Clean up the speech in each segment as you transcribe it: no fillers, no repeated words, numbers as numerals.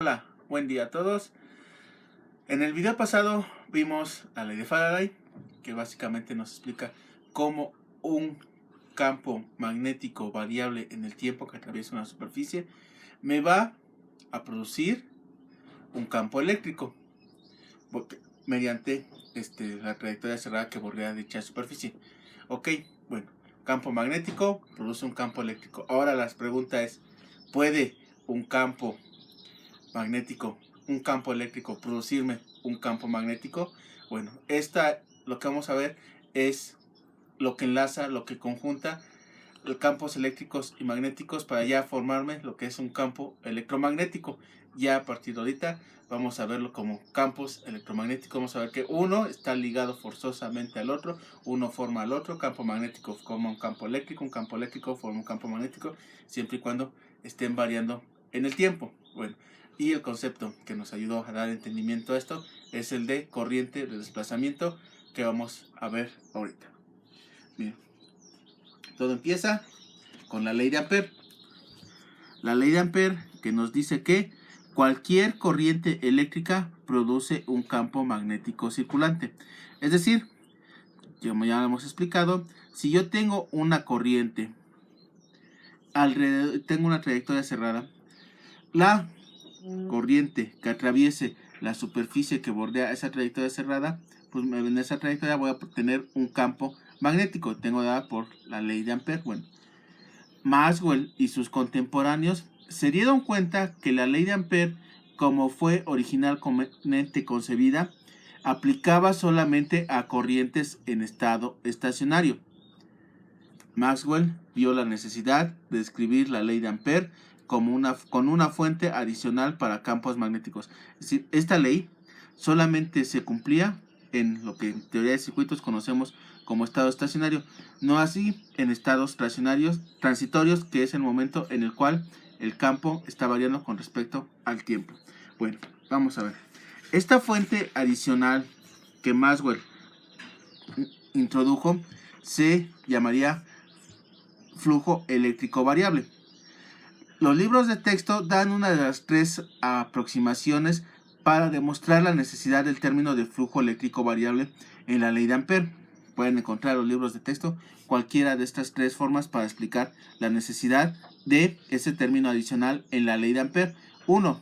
Hola, buen día a todos. En el video pasado vimos la ley de Faraday, que básicamente nos explica cómo un campo magnético variable en el tiempo que atraviesa una superficie me va a producir un campo eléctrico mediante la trayectoria cerrada que bordea dicha superficie. Ok, bueno, campo magnético produce un campo eléctrico. Ahora la pregunta es, ¿puede un campo magnético, un campo eléctrico, producirme un campo magnético? Bueno, lo que vamos a ver es lo que enlaza, lo que conjunta los campos eléctricos y magnéticos para ya formarme lo que es un campo electromagnético. Ya a partir de ahorita vamos a verlo como campos electromagnéticos. Vamos a ver que uno está ligado forzosamente al otro, uno forma al otro. Campo magnético forma un campo eléctrico forma un campo magnético, siempre y cuando estén variando en el tiempo. Bueno, y el concepto que nos ayudó a dar entendimiento a esto es el de corriente de desplazamiento, que vamos a ver ahorita. Bien, todo empieza con la ley de Ampère. La ley de Ampère que nos dice que cualquier corriente eléctrica produce un campo magnético circulante. Es decir, como ya hemos explicado, si yo tengo una corriente alrededor, tengo una trayectoria cerrada, la corriente que atraviese la superficie que bordea esa trayectoria cerrada, pues en esa trayectoria voy a tener un campo magnético. Tengo dada por la ley de Ampère. Bueno, Maxwell y sus contemporáneos se dieron cuenta que la ley de Ampère, como fue originalmente concebida, aplicaba solamente a corrientes en estado estacionario. Maxwell vio la necesidad de escribir la ley de Ampère con una fuente adicional para campos magnéticos. Es decir, esta ley solamente se cumplía en lo que en teoría de circuitos conocemos como estado estacionario, no así en estados transitorios, que es el momento en el cual el campo está variando con respecto al tiempo. Bueno, vamos a ver. Esta fuente adicional que Maxwell introdujo se llamaría flujo eléctrico variable. Los libros de texto dan una de las tres aproximaciones para demostrar la necesidad del término de flujo eléctrico variable en la ley de Ampère. Pueden encontrar en los libros de texto cualquiera de estas tres formas para explicar la necesidad de ese término adicional en la ley de Ampère. 1.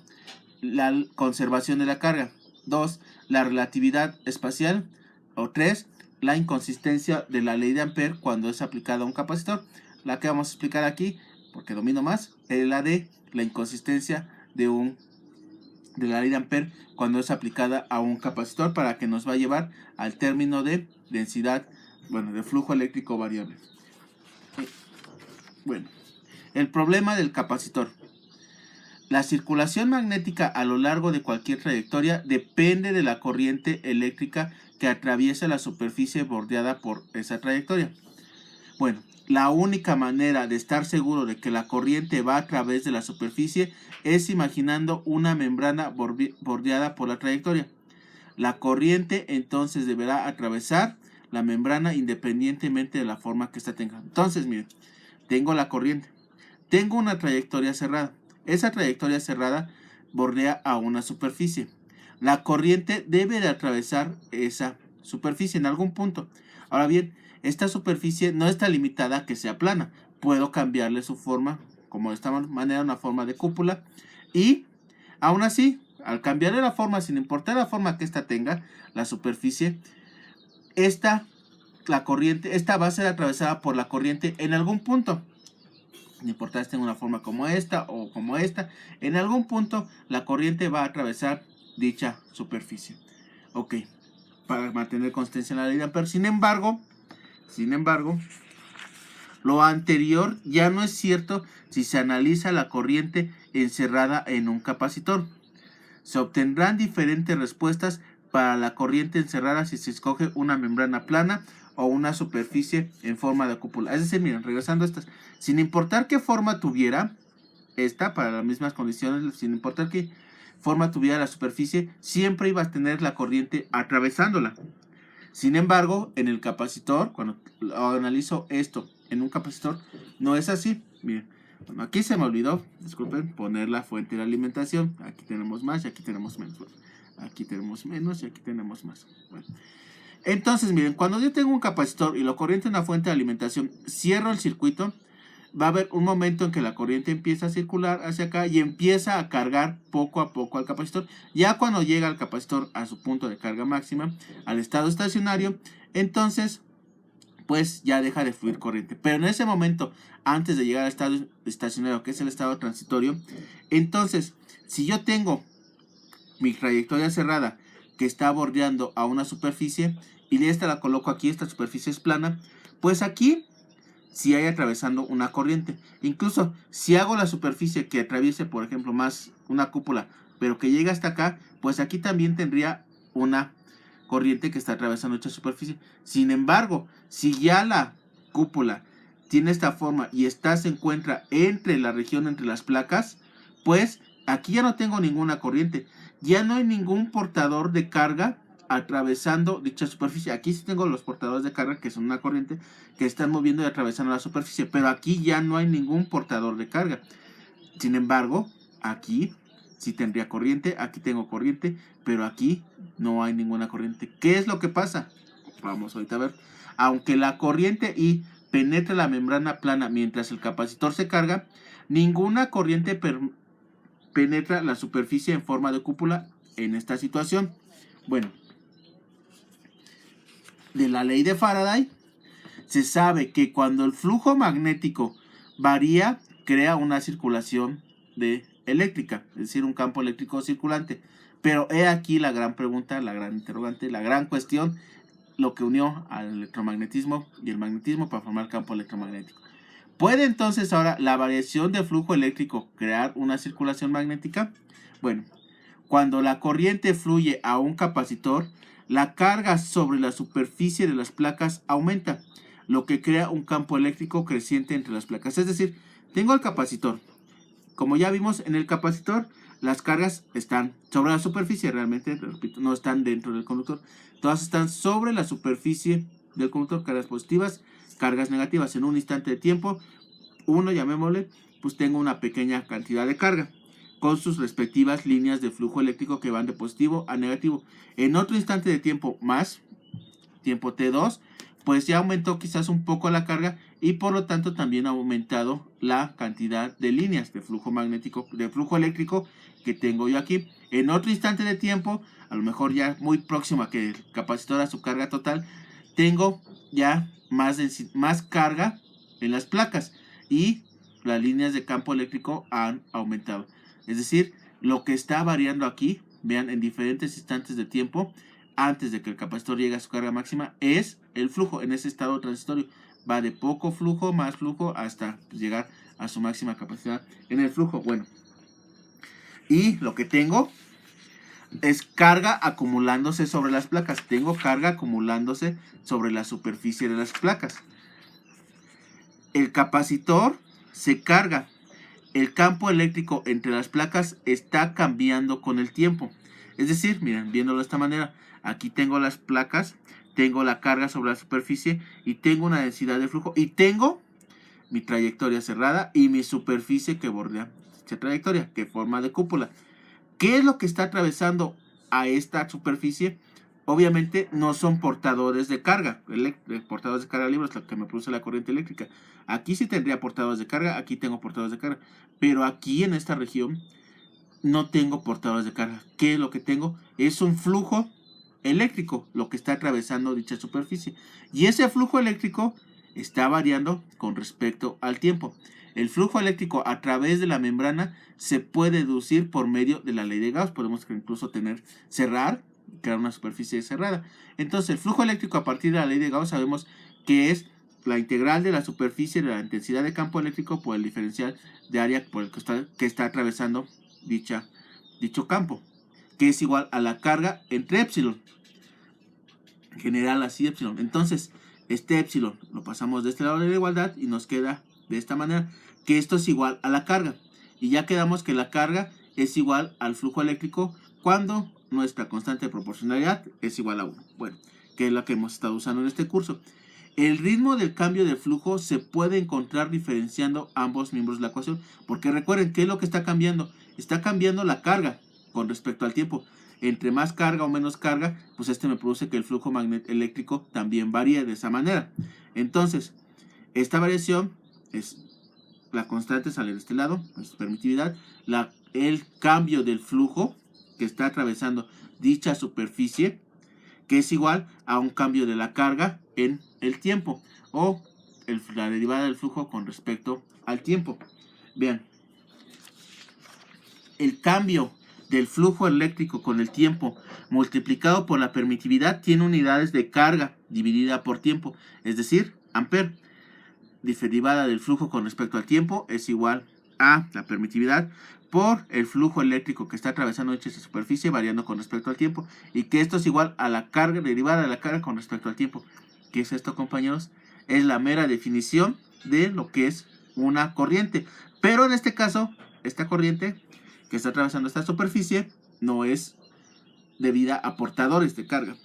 La conservación de la carga. 2. La relatividad espacial. O 3. La inconsistencia de la ley de Ampère cuando es aplicada a un capacitor. La que vamos a explicar aquí, porque domino más, es la de la inconsistencia de la ley de Ampère cuando es aplicada a un capacitor, para que nos va a llevar al término de densidad, de flujo eléctrico variable. Bueno, el problema del capacitor. La circulación magnética a lo largo de cualquier trayectoria depende de la corriente eléctrica que atraviesa la superficie bordeada por esa trayectoria. Bueno, la única manera de estar seguro de que la corriente va a través de la superficie es imaginando una membrana bordeada por la trayectoria. La corriente entonces deberá atravesar la membrana independientemente de la forma que ésta tenga. Entonces, miren, tengo la corriente, tengo una trayectoria cerrada. Esa trayectoria cerrada bordea a una superficie. La corriente debe de atravesar esa superficie en algún punto. Ahora bien, esta superficie no está limitada a que sea plana. Puedo cambiarle su forma, como de esta manera, una forma de cúpula. Y aún así, al cambiarle la forma, sin importar la forma que ésta tenga, la superficie, esta va a ser atravesada por la corriente en algún punto. No importa si tenga una forma como esta o como esta, en algún punto la corriente va a atravesar dicha superficie. Ok, para mantener constancia en la ley de Ampère. Sin embargo, lo anterior ya no es cierto si se analiza la corriente encerrada en un capacitor. Se obtendrán diferentes respuestas para la corriente encerrada si se escoge una membrana plana o una superficie en forma de cúpula. Es decir, miren, regresando a estas, sin importar qué forma tuviera esta, para las mismas condiciones, sin importar qué forma tuviera la superficie, siempre iba a tener la corriente atravesándola. Sin embargo, en el capacitor, cuando analizo esto en un capacitor, no es así. Miren, Bueno, aquí se me olvidó, disculpen, poner la fuente de alimentación. Aquí tenemos más y aquí tenemos menos. Bueno, aquí tenemos menos y aquí tenemos más. Bueno. Entonces, miren, cuando yo tengo un capacitor y lo corriente en una fuente de alimentación, cierro el circuito, va a haber un momento en que la corriente empieza a circular hacia acá y empieza a cargar poco a poco al capacitor. Ya cuando llega el capacitor a su punto de carga máxima, al estado estacionario, entonces pues ya deja de fluir corriente. Pero en ese momento, antes de llegar al estado estacionario, que es el estado transitorio, entonces, si yo tengo mi trayectoria cerrada que está bordeando a una superficie y esta la coloco aquí, esta superficie es plana, pues aquí si hay atravesando una corriente. Incluso si hago la superficie que atraviese, por ejemplo, más una cúpula, pero que llegue hasta acá, pues aquí también tendría una corriente que está atravesando esta superficie. Sin embargo, si ya la cúpula tiene esta forma y se encuentra entre la región, entre las placas, pues aquí ya no tengo ninguna corriente. Ya no hay ningún portador de carga atravesando dicha superficie. Aquí sí tengo los portadores de carga, que son una corriente, que están moviendo y atravesando la superficie, pero aquí ya no hay ningún portador de carga. Sin embargo, aquí sí tendría corriente, aquí tengo corriente, pero aquí no hay ninguna corriente. ¿Qué es lo que pasa? Vamos ahorita a ver. Aunque la corriente I penetra la membrana plana mientras el capacitor se carga, ninguna corriente penetra la superficie en forma de cúpula en esta situación. Bueno, de la ley de Faraday se sabe que cuando el flujo magnético varía, crea una circulación eléctrica, es decir, un campo eléctrico circulante. Pero he aquí la gran pregunta, la gran interrogante, la gran cuestión, lo que unió al electromagnetismo y el magnetismo para formar campo electromagnético. ¿Puede entonces ahora la variación de flujo eléctrico crear una circulación magnética? Bueno, cuando la corriente fluye a un capacitor, la carga sobre la superficie de las placas aumenta, lo que crea un campo eléctrico creciente entre las placas. Es decir, tengo el capacitor. Como ya vimos en el capacitor, las cargas están sobre la superficie, realmente, repito, no están dentro del conductor. Todas están sobre la superficie del conductor, cargas positivas, cargas negativas. En un instante de tiempo, uno, llamémosle, pues tengo una pequeña cantidad de carga con sus respectivas líneas de flujo eléctrico que van de positivo a negativo. En otro instante de tiempo más, tiempo T2, pues ya aumentó quizás un poco la carga y por lo tanto también ha aumentado la cantidad de líneas de flujo magnético, de flujo eléctrico que tengo yo aquí. En otro instante de tiempo, a lo mejor ya muy próximo a que el capacitor a su carga total, tengo ya más carga en las placas y las líneas de campo eléctrico han aumentado. Es decir, lo que está variando aquí, vean, en diferentes instantes de tiempo, antes de que el capacitor llegue a su carga máxima, es el flujo en ese estado transitorio. Va de poco flujo, más flujo, hasta llegar a su máxima capacidad en el flujo. Bueno, y lo que tengo es carga acumulándose sobre las placas. Tengo carga acumulándose sobre la superficie de las placas. El capacitor se carga. El campo eléctrico entre las placas está cambiando con el tiempo. Es decir, miren, viéndolo de esta manera, aquí tengo las placas, tengo la carga sobre la superficie y tengo una densidad de flujo y tengo mi trayectoria cerrada y mi superficie que bordea esta trayectoria, que forma de cúpula. ¿Qué es lo que está atravesando a esta superficie? Obviamente no son portadores de carga, portadores de carga libre es lo que me produce la corriente eléctrica. Aquí sí tendría portadores de carga, aquí tengo portadores de carga, pero aquí en esta región no tengo portadores de carga. ¿Qué es lo que tengo? Es un flujo eléctrico, lo que está atravesando dicha superficie. Y ese flujo eléctrico está variando con respecto al tiempo. El flujo eléctrico a través de la membrana se puede deducir por medio de la ley de Gauss. Podemos incluso cerrar, crear una superficie cerrada. Entonces el flujo eléctrico a partir de la ley de Gauss sabemos que es la integral de la superficie de la intensidad de campo eléctrico por el diferencial de área por el que está atravesando dicho campo, que es igual a la carga entre épsilon, general así épsilon. Entonces este épsilon lo pasamos de este lado de la igualdad y nos queda de esta manera, que esto es igual a la carga. Y ya quedamos que la carga es igual al flujo eléctrico cuando nuestra constante de proporcionalidad es igual a 1. Bueno, que es la que hemos estado usando en este curso. El ritmo del cambio de flujo se puede encontrar diferenciando ambos miembros de la ecuación, porque recuerden, ¿qué es lo que está cambiando? Está cambiando la carga con respecto al tiempo. Entre más carga o menos carga, pues me produce que el flujo eléctrico también varíe de esa manera. Entonces, esta variación es la constante, sale de este lado, es permitividad, el cambio del flujo que está atravesando dicha superficie, que es igual a un cambio de la carga en el tiempo, o la derivada del flujo con respecto al tiempo. Vean, el cambio del flujo eléctrico con el tiempo multiplicado por la permitividad tiene unidades de carga dividida por tiempo, es decir, amper. Derivada del flujo con respecto al tiempo es igual a la permitividad por el flujo eléctrico que está atravesando dicha superficie variando con respecto al tiempo, y que esto es igual a la carga derivada de la carga con respecto al tiempo. ¿Qué es esto, compañeros? Es la mera definición de lo que es una corriente, pero en este caso esta corriente que está atravesando esta superficie no es debida a portadores de carga.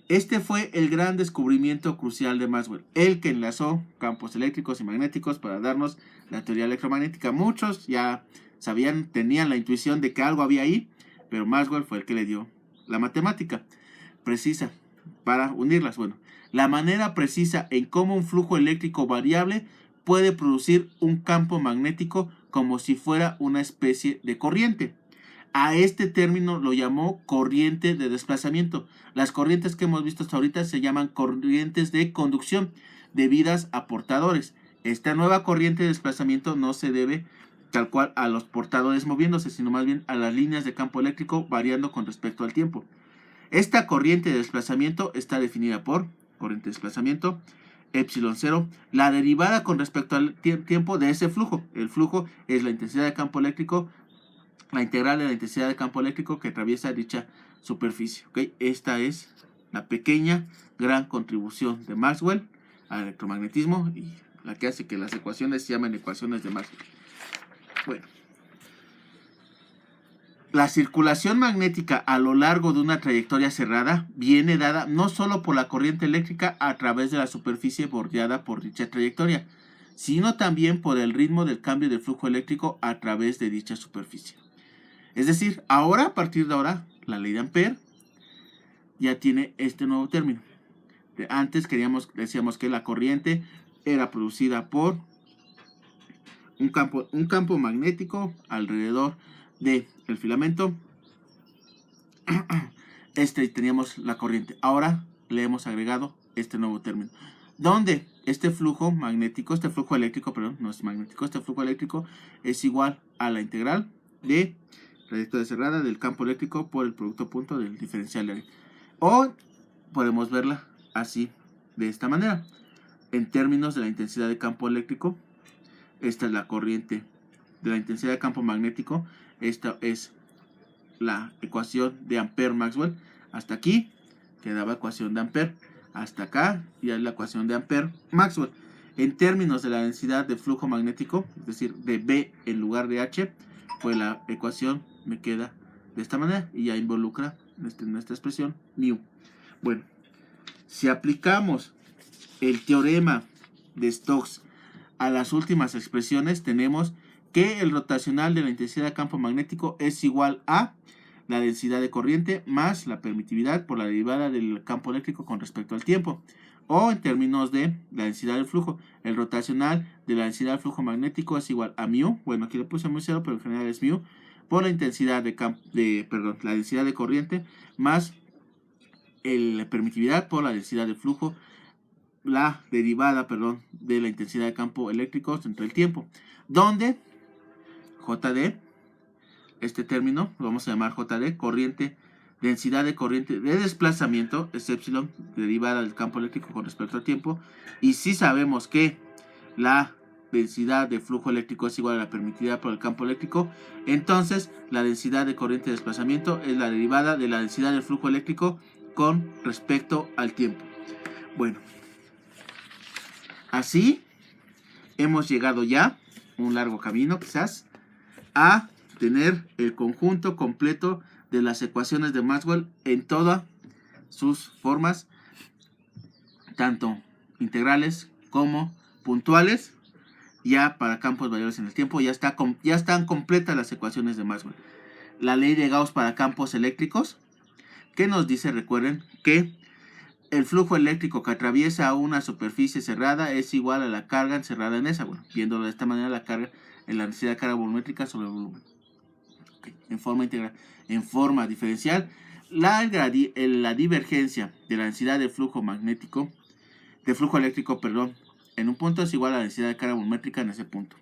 Este fue el gran descubrimiento crucial de Maxwell, el que enlazó campos eléctricos y magnéticos para darnos la teoría electromagnética. Muchos ya sabían, tenían la intuición de que algo había ahí, pero Maxwell fue el que le dio la matemática precisa para unirlas. Bueno, la manera precisa en cómo un flujo eléctrico variable puede producir un campo magnético como si fuera una especie de corriente. A este término lo llamó corriente de desplazamiento. Las corrientes que hemos visto hasta ahorita se llaman corrientes de conducción debidas a portadores. Esta nueva corriente de desplazamiento no se debe tal cual a los portadores moviéndose, sino más bien a las líneas de campo eléctrico variando con respecto al tiempo. Esta corriente de desplazamiento está definida por corriente de desplazamiento epsilon 0, la derivada con respecto al tiempo de ese flujo. El flujo es la intensidad de campo eléctrico, la integral de la intensidad de campo eléctrico que atraviesa dicha superficie. ¿Okay? Esta es la pequeña gran contribución de Maxwell al electromagnetismo y la que hace que las ecuaciones se llamen ecuaciones de Maxwell. Bueno, la circulación magnética a lo largo de una trayectoria cerrada viene dada no solo por la corriente eléctrica a través de la superficie bordeada por dicha trayectoria, sino también por el ritmo del cambio de flujo eléctrico a través de dicha superficie. Es decir, ahora, a partir de ahora, la ley de Ampère ya tiene este nuevo término. Antes decíamos que la corriente era producida por un campo magnético alrededor del filamento. Teníamos la corriente. Ahora le hemos agregado este nuevo término, donde este flujo magnético, este flujo eléctrico, perdón, no es magnético, este flujo eléctrico es igual a la integral de trayectoria cerrada del campo eléctrico por el producto punto del diferencial de área. O podemos verla así, de esta manera. En términos de la intensidad de campo eléctrico, esta es la corriente de la intensidad de campo magnético. Esta es la ecuación de Ampère-Maxwell. Hasta aquí quedaba ecuación de Ampère. Hasta acá ya es la ecuación de Ampère-Maxwell. En términos de la densidad de flujo magnético, es decir, de B en lugar de H, pues la ecuación me queda de esta manera y ya involucra en esta expresión μ. Bueno, si aplicamos el teorema de Stokes a las últimas expresiones, tenemos que el rotacional de la intensidad de campo magnético es igual a la densidad de corriente más la permitividad por la derivada del campo eléctrico con respecto al tiempo. O en términos de la densidad del flujo, el rotacional de la densidad del flujo magnético es igual a μ. Bueno, aquí le puse muy cero, pero en general es μ por la intensidad la densidad de corriente más la permitividad por la densidad de flujo, la derivada, de la intensidad de campo eléctrico entre el tiempo, donde JD, este término lo vamos a llamar JD, densidad de corriente de desplazamiento, es epsilon, derivada del campo eléctrico con respecto al tiempo, y si sabemos que la densidad de flujo eléctrico es igual a la permitida por el campo eléctrico, entonces la densidad de corriente de desplazamiento es la derivada de la densidad del flujo eléctrico con respecto al tiempo. Bueno, así hemos llegado ya, un largo camino quizás, a tener el conjunto completo de las ecuaciones de Maxwell en todas sus formas tanto integrales como puntuales. Ya para campos variables en el tiempo ya están completas las ecuaciones de Maxwell. La ley de Gauss para campos eléctricos, que nos dice, recuerden, que el flujo eléctrico que atraviesa una superficie cerrada es igual a la carga encerrada en esa. Bueno, viéndolo de esta manera, la carga en la densidad de carga volumétrica sobre el volumen. Okay. En forma integral, en forma diferencial, la divergencia de la densidad de flujo eléctrico, en un punto es igual a la densidad de carga volumétrica en ese punto.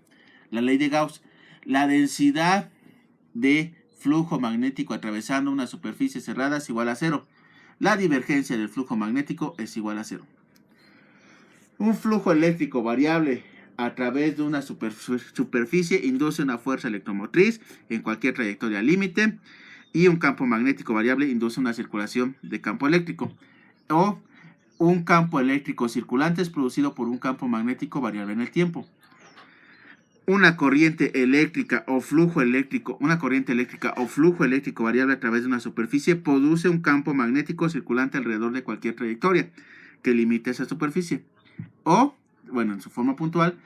La ley de Gauss, la densidad de flujo magnético atravesando una superficie cerrada es igual a 0. La divergencia del flujo magnético es igual a 0. Un flujo eléctrico variable a través de una superficie induce una fuerza electromotriz en cualquier trayectoria límite, y un campo magnético variable induce una circulación de campo eléctrico. O un campo eléctrico circulante es producido por un campo magnético variable en el tiempo. Una corriente eléctrica o flujo eléctrico variable a través de una superficie produce un campo magnético circulante alrededor de cualquier trayectoria que limite esa superficie. O, bueno, en su forma puntual,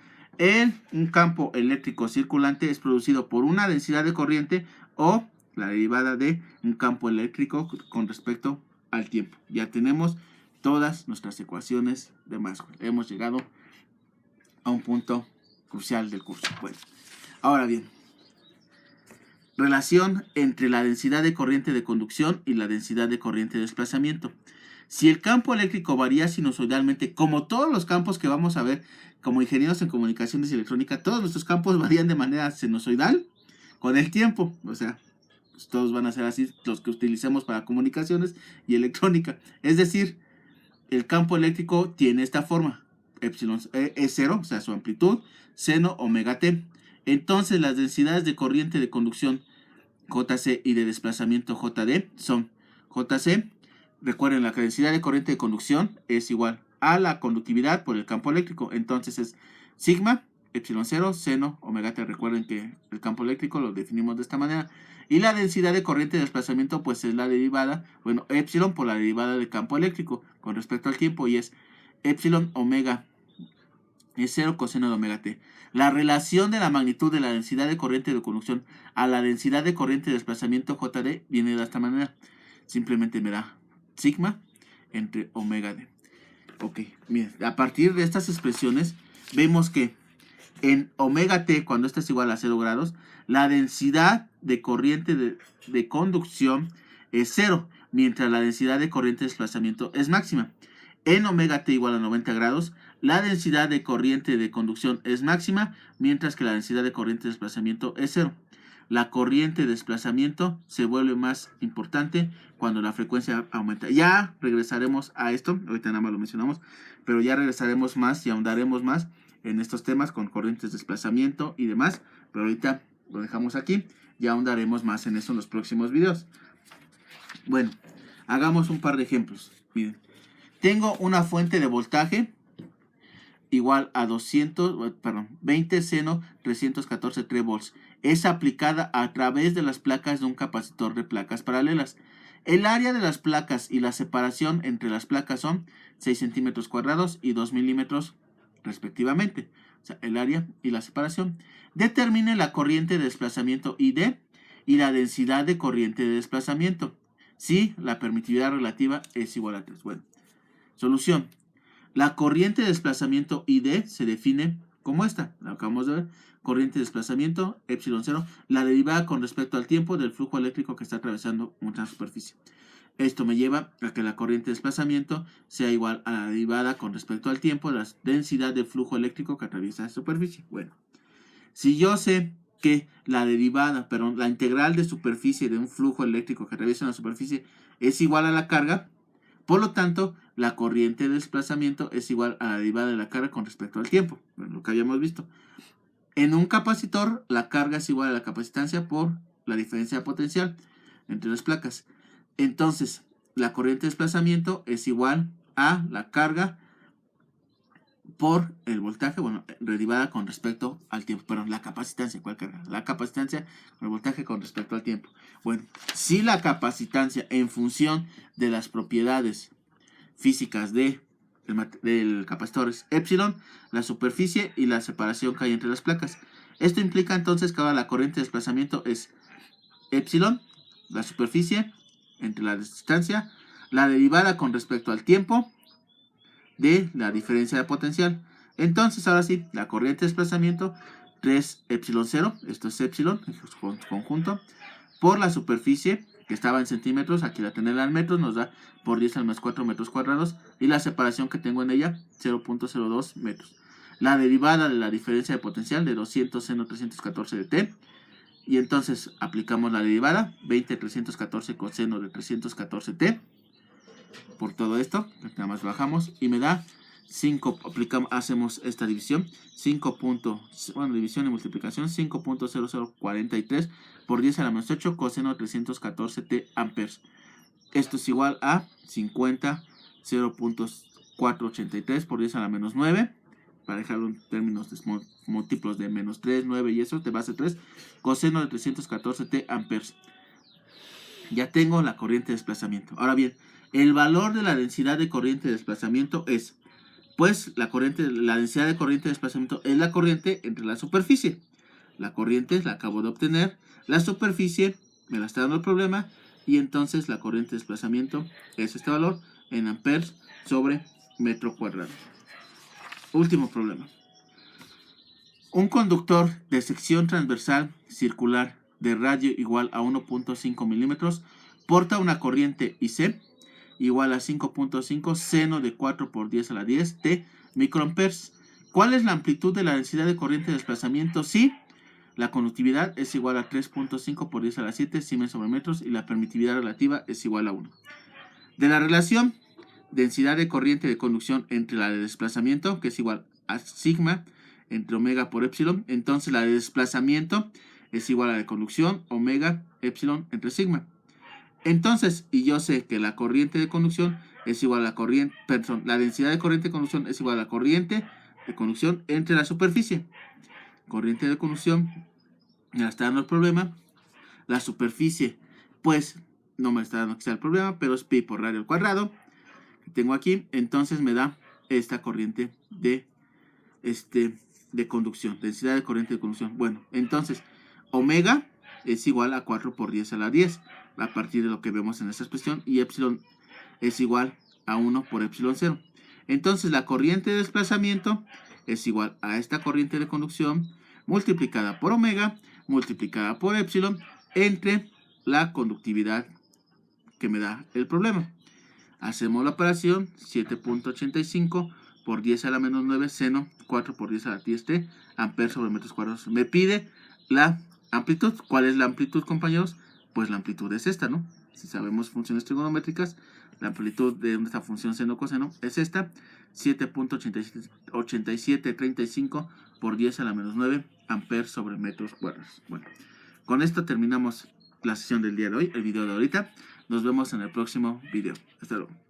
un campo eléctrico circulante es producido por una densidad de corriente o la derivada de un campo eléctrico con respecto al tiempo. Ya tenemos todas nuestras ecuaciones de Maxwell. Hemos llegado a un punto crucial del curso. Bueno, ahora bien, relación entre la densidad de corriente de conducción y la densidad de corriente de desplazamiento. Si el campo eléctrico varía sinusoidalmente, como todos los campos que vamos a ver como ingenieros en comunicaciones y electrónica, todos nuestros campos varían de manera sinusoidal con el tiempo. O sea, pues todos van a ser así los que utilicemos para comunicaciones y electrónica. Es decir, el campo eléctrico tiene esta forma. Epsilon es 0, o sea, su amplitud, seno omega t. Entonces, las densidades de corriente de conducción JC y de desplazamiento JD son JC. Recuerden, la densidad de corriente de conducción es igual a la conductividad por el campo eléctrico. Entonces es sigma, epsilon 0, seno, omega t. Recuerden que el campo eléctrico lo definimos de esta manera. Y la densidad de corriente de desplazamiento pues es la derivada, bueno, epsilon por la derivada del campo eléctrico con respecto al tiempo, y es epsilon omega es 0 coseno de omega t. La relación de la magnitud de la densidad de corriente de conducción a la densidad de corriente de desplazamiento JD viene de esta manera. Simplemente me da sigma entre omega d. Ok, miren, a partir de estas expresiones vemos que en omega t, cuando esta es igual a 0 grados, la densidad de corriente de conducción es 0, mientras la densidad de corriente de desplazamiento es máxima. En omega t igual a 90 grados, la densidad de corriente de conducción es máxima, mientras que la densidad de corriente de desplazamiento es 0. La corriente de desplazamiento se vuelve más importante cuando la frecuencia aumenta. Ya regresaremos a esto, ahorita nada más lo mencionamos, pero ya regresaremos más y ahondaremos más en estos temas con corrientes de desplazamiento y demás, pero ahorita lo dejamos aquí, ya ahondaremos más en eso en los próximos videos. Bueno, hagamos un par de ejemplos. Miren, tengo una fuente de voltaje igual a 20 seno 314 3 volts. Es aplicada a través de las placas de un capacitor de placas paralelas. El área de las placas y la separación entre las placas son 6 centímetros cuadrados y 2 milímetros respectivamente. O sea, el área y la separación. Determine la corriente de desplazamiento ID y la densidad de corriente de desplazamiento si la permitividad relativa es igual a 3. Bueno, solución. La corriente de desplazamiento ID se define como esta. La acabamos de ver. Corriente de desplazamiento, epsilon 0, la derivada con respecto al tiempo del flujo eléctrico que está atravesando una superficie. Esto me lleva a que la corriente de desplazamiento sea igual a la derivada con respecto al tiempo de la densidad de flujo eléctrico que atraviesa la superficie. Bueno, si yo sé que la integral de superficie de un flujo eléctrico que atraviesa una superficie es igual a la carga, por lo tanto, la corriente de desplazamiento es igual a la derivada de la carga con respecto al tiempo. Bueno, lo que habíamos visto. En un capacitor, la carga es igual a la capacitancia por la diferencia potencial entre las placas. Entonces, la corriente de desplazamiento es igual a la carga por el voltaje, bueno, derivada con respecto al tiempo. Perdón, la capacitancia, ¿cuál carga? La capacitancia con el voltaje con respecto al tiempo. Bueno, si la capacitancia en función de las propiedades físicas de del capacitor es epsilon, la superficie y la separación que hay entre las placas. Esto implica entonces que ahora la corriente de desplazamiento es epsilon, la superficie entre la distancia, la derivada con respecto al tiempo de la diferencia de potencial. Entonces ahora sí, la corriente de desplazamiento 3 epsilon 0, esto es epsilon, conjunto, por la superficie que estaba en centímetros, aquí la tenemos en metros, nos da por 10 al más 4 metros cuadrados, y la separación que tengo en ella, 0.02 metros. La derivada de la diferencia de potencial de 200 seno 314 de t, y entonces aplicamos la derivada, 20 coseno de 314 t, por todo esto, nada más bajamos, y me da 5, hacemos esta división, división y multiplicación, 5.0043 por 10 a la menos 8 coseno de 314 t amperes. Esto es igual a 50, 0.483 por 10 a la menos 9, para dejarlo en términos de múltiplos de menos 3, 9 y eso, de base 3, coseno de 314 t amperes. Ya tengo la corriente de desplazamiento. Ahora bien, el valor de la densidad de corriente de desplazamiento es, pues, la densidad de corriente de desplazamiento es la corriente entre la superficie. La corriente la acabo de obtener, la superficie me la está dando el problema, y entonces la corriente de desplazamiento es este valor en amperes sobre metro cuadrado. Último problema. Un conductor de sección transversal circular de radio igual a 1.5 milímetros porta una corriente IC igual a 5.5 seno de 4 por 10 a la 10 t microamperes. ¿Cuál es la amplitud de la densidad de corriente de desplazamiento si la conductividad es igual a 3.5 por 10 a la 7 Siemens sobre metros y la permitividad relativa es igual a 1? De la relación densidad de corriente de conducción entre la de desplazamiento, que es igual a sigma entre omega por epsilon, entonces la de desplazamiento es igual a la de conducción, omega, epsilon entre sigma. Entonces, y yo sé que la corriente de conducción es igual a la corriente, perdón, la densidad de corriente de conducción es igual a la corriente de conducción entre la superficie. Corriente de conducción, me está dando el problema. La superficie, pues, no me está dando que sea el problema, pero es pi por radio al cuadrado. Que tengo aquí, entonces me da esta corriente de conducción, densidad de corriente de conducción. Bueno, entonces, omega es igual a 4 por 10 a la 10, a partir de lo que vemos en esta expresión, y epsilon es igual a 1 por epsilon 0. Entonces, la corriente de desplazamiento es igual a esta corriente de conducción multiplicada por omega, multiplicada por epsilon, entre la conductividad que me da el problema. Hacemos la operación, 7.85 por 10 a la menos 9 seno 4 por 10 a la 10 t amperes sobre metros cuadrados. Me pide la amplitud. ¿Cuál es la amplitud, compañeros? Pues la amplitud es esta, ¿no? Si sabemos funciones trigonométricas, la amplitud de esta función seno coseno es esta, 7.8735 por 10 a la menos 9 amperes sobre metros cuadrados. Bueno, con esto terminamos la sesión del día de hoy, el video de ahorita. Nos vemos en el próximo video. Hasta luego.